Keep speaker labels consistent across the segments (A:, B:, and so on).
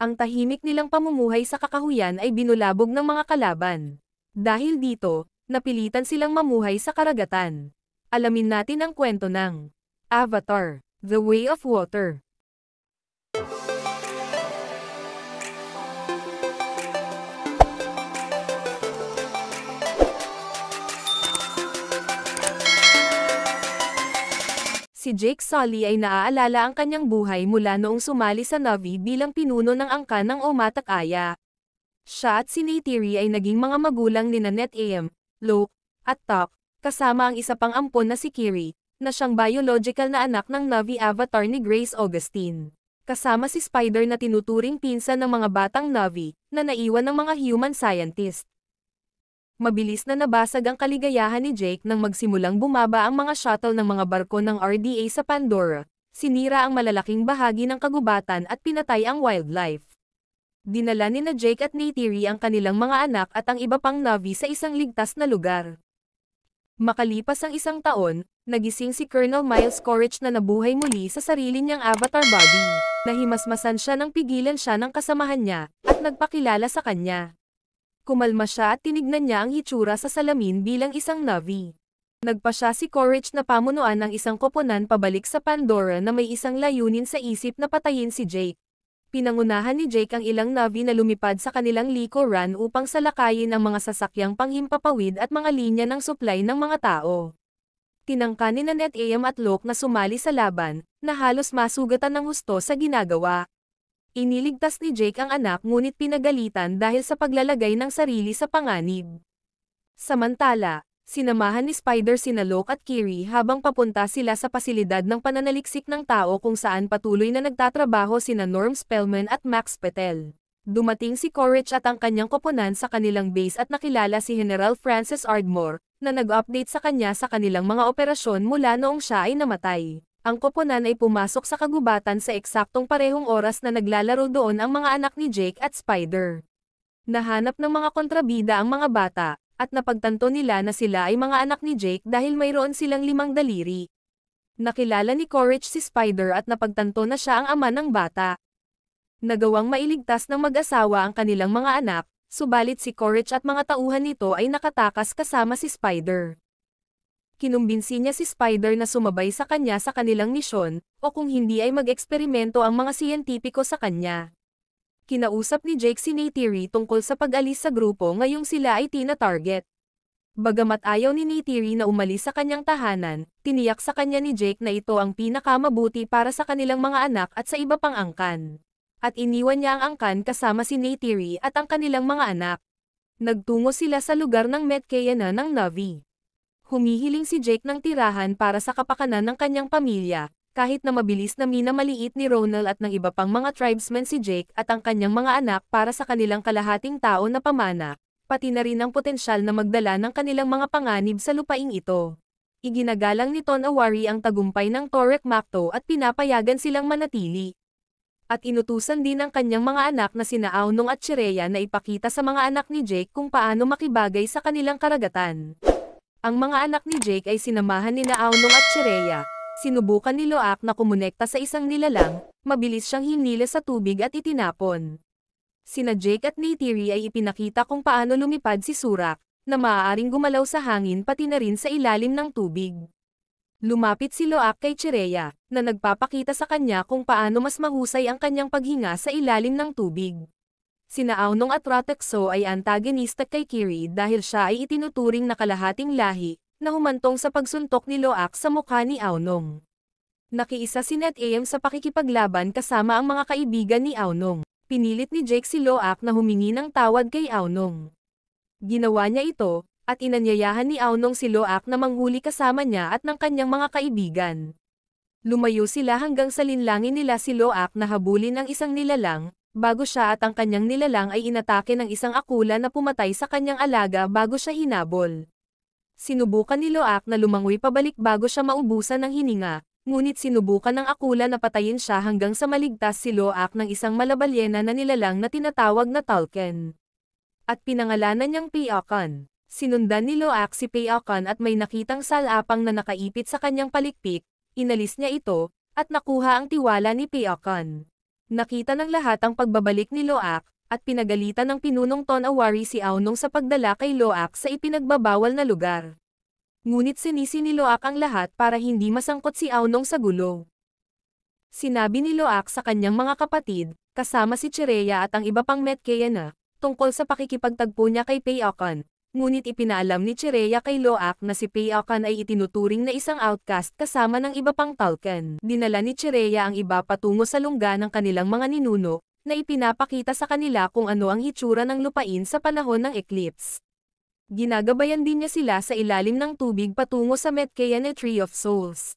A: Ang tahimik nilang pamumuhay sa kakahuyan ay binulabog ng mga kalaban. Dahil dito, napilitan silang mamuhay sa karagatan. Alamin natin ang kwento ng Avatar: The Way of Water. Si Jake Sully ay naaalala ang kanyang buhay mula noong sumali sa Na'vi bilang pinuno ng angkan ng Omatic Aya. Siya at si Neytiri ay naging mga magulang ni Neteyam, Locke, at Toph, kasama ang isa pang ampon na si Kiri, na siyang biological na anak ng Na'vi avatar ni Grace Augustine. Kasama si Spider na tinuturing pinsan ng mga batang Na'vi, na naiwan ng mga human scientist. Mabilis na nabasag ang kaligayahan ni Jake nang magsimulang bumaba ang mga shuttle ng mga barko ng RDA sa Pandora, sinira ang malalaking bahagi ng kagubatan at pinatay ang wildlife. Dinala ni Jake at Neytiri ang kanilang mga anak at ang iba pang Na'vi sa isang ligtas na lugar. Makalipas ang isang taon, nagising si Colonel Miles Quaritch na nabuhay muli sa sarili niyang avatar body. Nahimasmasan siya nang pigilan siya ng kasamahan niya, at nagpakilala sa kanya. Kumalma siya at tinignan niya ang hitsura sa salamin bilang isang Na'vi. Nagpa siya si Quaritch na pamunuan ng isang koponan pabalik sa Pandora na may isang layunin sa isip na patayin si Jake. Pinangunahan ni Jake ang ilang Na'vi na lumipad sa kanilang Liko Run upang salakayin ang mga sasakyang panghimpapawid at mga linya ng supply ng mga tao. Tinangka ni Neteyam at Locke na sumali sa laban, na halos masugatan ng husto sa ginagawa. Iniligtas ni Jake ang anak ngunit pinagalitan dahil sa paglalagay ng sarili sa panganib. Samantala, sinamahan ni Spider sina Locke at Kiri habang papunta sila sa pasilidad ng pananaliksik ng tao kung saan patuloy na nagtatrabaho sina Norm Spellman at Max Patel. Dumating si Quaritch at ang kanyang koponan sa kanilang base at nakilala si General Francis Ardmore, na nag-update sa kanya sa kanilang mga operasyon mula noong siya ay namatay. Ang koponan ay pumasok sa kagubatan sa eksaktong parehong oras na naglalaro doon ang mga anak ni Jake at Spider. Nahanap ng mga kontrabida ang mga bata, at napagtanto nila na sila ay mga anak ni Jake dahil mayroon silang 5 daliri. Nakilala ni Quaritch si Spider at napagtanto na siya ang ama ng bata. Nagawang mailigtas ng mag-asawa ang kanilang mga anak, subalit si Quaritch at mga tauhan nito ay nakatakas kasama si Spider. Kinumbinsi niya si Spider na sumabay sa kanya sa kanilang misyon, o kung hindi ay mag-eksperimento ang mga siyentipiko sa kanya. Kinausap ni Jake si Neytiri tungkol sa pag-alis sa grupo ngayong sila ay tina-target. Bagamat ayaw ni Neytiri na umalis sa kanyang tahanan, tiniyak sa kanya ni Jake na ito ang pinakamabuti para sa kanilang mga anak at sa iba pang angkan. At iniwan niya ang angkan kasama si Neytiri at ang kanilang mga anak. Nagtungo sila sa lugar ng Metkayana ng Na'vi. Humihiling si Jake ng tirahan para sa kapakanan ng kanyang pamilya, kahit na mabilis na minamaliit ni Ronald at ng iba pang mga tribesmen si Jake at ang kanyang mga anak para sa kanilang kalahating tao na pamana, pati na rin ang potensyal na magdala ng kanilang mga panganib sa lupaing ito. Iginagalang ni Ton Awari ang tagumpay ng Torek Makto at pinapayagan silang manatili. At inutusan din ang kanyang mga anak na sina Aunong at Chireya na ipakita sa mga anak ni Jake kung paano makibagay sa kanilang karagatan. Ang mga anak ni Jake ay sinamahan ni Aunong at Chireya. Sinubukan ni Loak na kumonekta sa isang nilalang, mabilis siyang hinila sa tubig at itinapon. Sina Jake at Neytiri ay ipinakita kung paano lumipad si Surak, na maaaring gumalaw sa hangin pati na rin sa ilalim ng tubig. Lumapit si Loak kay Chireya, na nagpapakita sa kanya kung paano mas mahusay ang kanyang paghinga sa ilalim ng tubig. Sina Aunong at Ratekso ay antagonista kay Kiri dahil siya ay itinuturing na kalahating lahi, na humantong sa pagsuntok ni Loak sa mukha ni Aunong. Nakiisa si Neteyam sa pakikipaglaban kasama ang mga kaibigan ni Aunong. Pinilit ni Jake si Loak na humingi ng tawad kay Aunong. Ginawa niya ito, at inanyayahan ni Aunong si Loak na manghuli kasama niya at ng kanyang mga kaibigan. Lumayo sila hanggang sa linlangin nila si Loak na habulin ang isang nilalang, bago siya at ang kanyang nilalang ay inatake ng isang akula na pumatay sa kanyang alaga bago siya hinabol. Sinubukan ni Loak na lumangoy pabalik bago siya maubusan ng hininga, ngunit sinubukan ng akula na patayin siya hanggang sa maligtas si Loak ng isang malabalyena na nilalang na tinatawag na Tulken. At pinangalanan niyang Peakan. Sinundan ni Loak si Peakan at may nakitang salapang na nakaipit sa kanyang palikpik, inalis niya ito, at nakuha ang tiwala ni Peakan. Nakita ng lahat ang pagbabalik ni Loak, at pinagalitan ng pinunong Tonawari si Aunong sa pagdala kay Loak sa ipinagbabawal na lugar. Ngunit sinisi ni Loak ang lahat para hindi masangkot si Aunong sa gulo. Sinabi ni Loak sa kanyang mga kapatid, kasama si Chireya at ang iba pang Metkayana, tungkol sa pakikipagtagpo niya kay Payakan. Ngunit ipinaalam ni Chireya kay Loak na si Payakan ay itinuturing na isang outcast kasama ng iba pang Tulken. Dinala ni Chireya ang iba patungo sa lungga ng kanilang mga ninuno, na ipinapakita sa kanila kung ano ang hitsura ng lupain sa panahon ng eclipse. Ginagabayan din niya sila sa ilalim ng tubig patungo sa Metkayana Tree of Souls.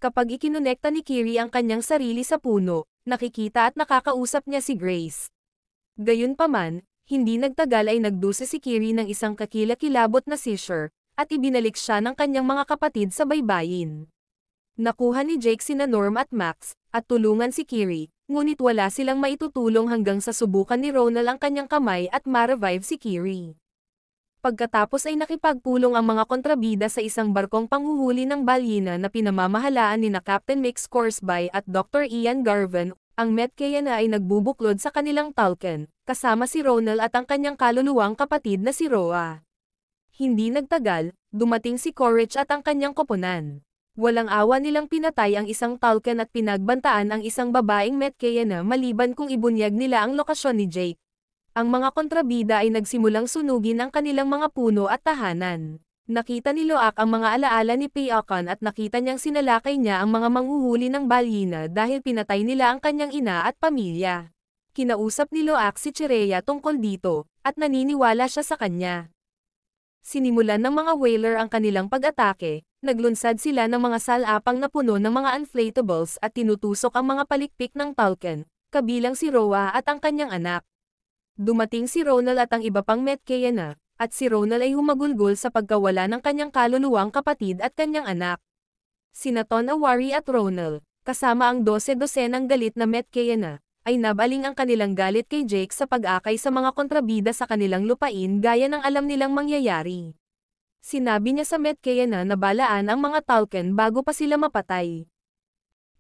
A: Kapag ikinonekta ni Kiri ang kanyang sarili sa puno, nakikita at nakakausap niya si Grace. Gayunpaman, hindi nagtagal ay nagdusa si Kiri ng isang kakilakilabot na seizure, at ibinalik siya ng kanyang mga kapatid sa baybayin. Nakuha ni Jake sina Norm at Max, at tulungan si Kiri, ngunit wala silang maitutulong hanggang sa subukan ni Ronald ang kanyang kamay at ma-revive si Kiri. Pagkatapos ay nakipagpulong ang mga kontrabida sa isang barkong panghuhuli ng balyena na pinamamahalaan ni na Captain Mick Scoresby at Dr. Ian Garvin. Ang Metkayana ay nagbubuklod sa kanilang Tulken, kasama si Ronald at ang kanyang kaluluwang kapatid na si Roa. Hindi nagtagal, dumating si Courage at ang kanyang koponan. Walang awa nilang pinatay ang isang Tulken at pinagbantaan ang isang babaeng Metkayana maliban kung ibunyag nila ang lokasyon ni Jake. Ang mga kontrabida ay nagsimulang sunugin ang kanilang mga puno at tahanan. Nakita ni Loak ang mga alaala ni Payakan at nakita niyang sinalakay niya ang mga manghuhuli ng balyena dahil pinatay nila ang kanyang ina at pamilya. Kinausap ni Loak si Chireya tungkol dito, at naniniwala siya sa kanya. Sinimulan ng mga whaler ang kanilang pag-atake, naglunsad sila ng mga salapang na puno ng mga inflatables at tinutusok ang mga palikpik ng Tulken, kabilang si Roa at ang kanyang anak. Dumating si Ronald at ang iba pang Metkayana, at si Ronald ay humagulgol sa pagkawala ng kanyang kaluluwang kapatid at kanyang anak. Sina Tonawari at Ronald, kasama ang 12-dosenang galit na Metkayana, ay nabaling ang kanilang galit kay Jake sa pag-akay sa mga kontrabida sa kanilang lupain gaya ng alam nilang mangyayari. Sinabi niya sa Metkayana na balaan ang mga Tulken bago pa sila mapatay.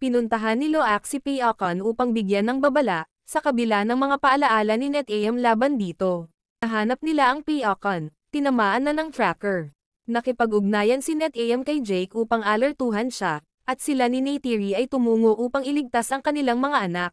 A: Pinuntahan ni Loak si Payakan upang bigyan ng babala, sa kabila ng mga paalaala ni NetAM laban dito. Nahanap nila ang Payakan, tinamaan na ng tracker. Nakipag-ugnayan si NetAM kay Jake upang alertuhan siya, at sila ni Neytiri ay tumungo upang iligtas ang kanilang mga anak.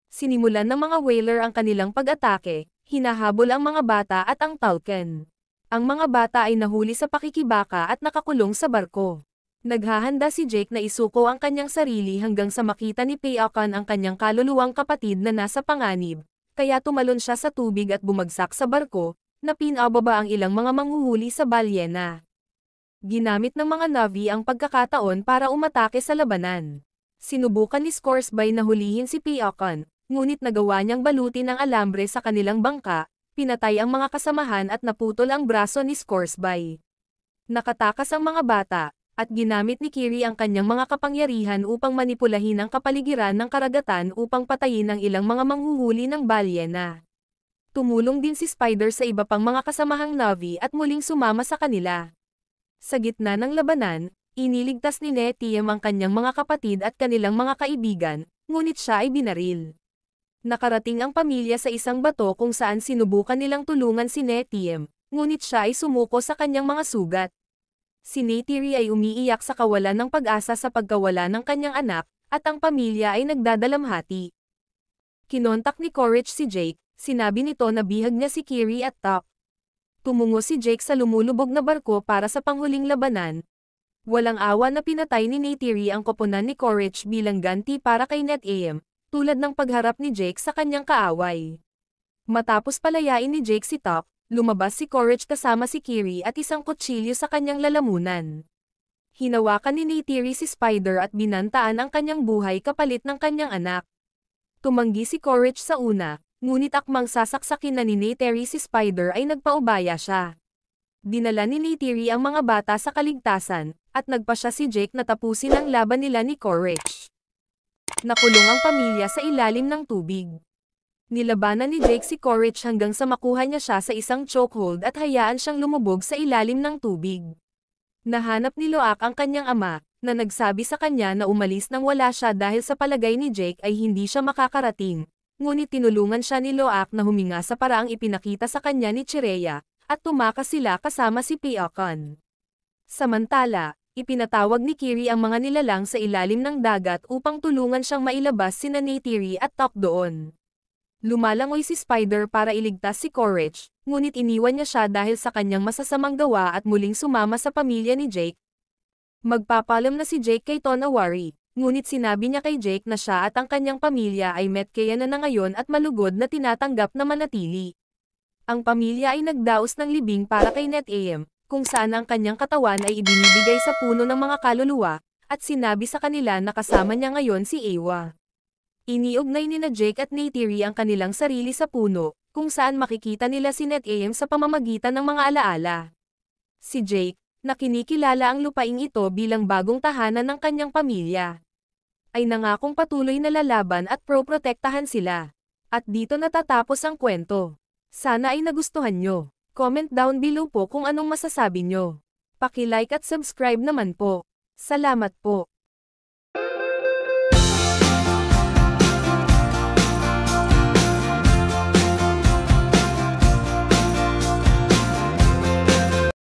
A: Sinimulan ng mga whaler ang kanilang pag-atake, hinahabol ang mga bata at ang Tulken. Ang mga bata ay nahuli sa pakikibaka at nakakulong sa barko. Naghahanda si Jake na isuko ang kanyang sarili hanggang sa makita ni Payakan ang kanyang kaluluwang kapatid na nasa panganib. Kaya tumalon siya sa tubig at bumagsak sa barko, na pinababa ang ilang mga manghuhuli sa balyena. Ginamit ng mga Na'vi ang pagkakataon para umatake sa labanan. Sinubukan ni Scoresby na hulihin si Payakan, ngunit nagawa niyang balutin ang alambre sa kanilang bangka, pinatay ang mga kasamahan at naputol ang braso ni Scoresby. Nakatakas ang mga bata, at ginamit ni Kiri ang kanyang mga kapangyarihan upang manipulahin ang kapaligiran ng karagatan upang patayin ang ilang mga manghuhuli ng balyena. Tumulong din si Spider sa iba pang mga kasamahang Na'vi at muling sumama sa kanila. Sa gitna ng labanan, iniligtas ni NetAM ang kanyang mga kapatid at kanilang mga kaibigan, ngunit siya ay binaril. Nakarating ang pamilya sa isang bato kung saan sinubukan nilang tulungan si NetAM, ngunit siya ay sumuko sa kanyang mga sugat. Si Neytiri ay umiiyak sa kawalan ng pag-asa sa pagkawala ng kanyang anak, at ang pamilya ay nagdadalamhati. Kinontak ni Courage si Jake, sinabi nito na bihag niya si Kiri at Top. Tumungo si Jake sa lumulubog na barko para sa panghuling labanan. Walang awa na pinatay ni Neytiri ang koponan ni Courage bilang ganti para kay NetAM, tulad ng pagharap ni Jake sa kanyang kaaway. Matapos palayain ni Jake si Top, lumabas si Courage kasama si Kiri at isang kutsilyo sa kanyang lalamunan. Hinawakan ni Neytiri si Spider at binantaan ang kanyang buhay kapalit ng kanyang anak. Tumanggi si Courage sa una, ngunit akmang sasaksakin na ni Neytiri si Spider ay nagpaubaya siya. Dinala ni Neytiri ang mga bata sa kaligtasan, at nagpasya si Jake na tapusin ang laban nila ni Courage. Nakulong ang pamilya sa ilalim ng tubig. Nilabanan ni Jake si Courage hanggang sa makuha niya siya sa isang chokehold at hayaan siyang lumubog sa ilalim ng tubig. Nahanap ni Loak ang kanyang ama, na nagsabi sa kanya na umalis nang wala siya dahil sa palagay ni Jake ay hindi siya makakarating. Ngunit tinulungan siya ni Loak na huminga sa paraang ipinakita sa kanya ni Chireya, at tumakas sila kasama si Piakon. Samantala, ipinatawag ni Kiri ang mga nilalang sa ilalim ng dagat upang tulungan siyang mailabas sina Neytiri at Top doon. Lumalangoy si Spider para iligtas si Courage, ngunit iniwan niya siya dahil sa kanyang masasamang gawa at muling sumama sa pamilya ni Jake. Magpapalam na si Jake kay Tonawari, ngunit sinabi niya kay Jake na siya at ang kanyang pamilya ay Metkaya na ngayon at malugod na tinatanggap na manatili. Ang pamilya ay nagdaos ng libing para kay NetAM, kung saan ang kanyang katawan ay ibinibigay sa puno ng mga kaluluwa, at sinabi sa kanila na kasama niya ngayon si Ewa. Iniugnay ni na Jake at Neytiri ang kanilang sarili sa puno, kung saan makikita nila si NetAM sa pamamagitan ng mga alaala. Si Jake, na kinikilala ang lupaing ito bilang bagong tahanan ng kanyang pamilya, ay nangakong patuloy na lalaban at proprotektahan sila. At dito natatapos ang kwento. Sana ay nagustuhan nyo. Comment down below po kung anong masasabi nyo. Paki-like at subscribe naman po. Salamat po.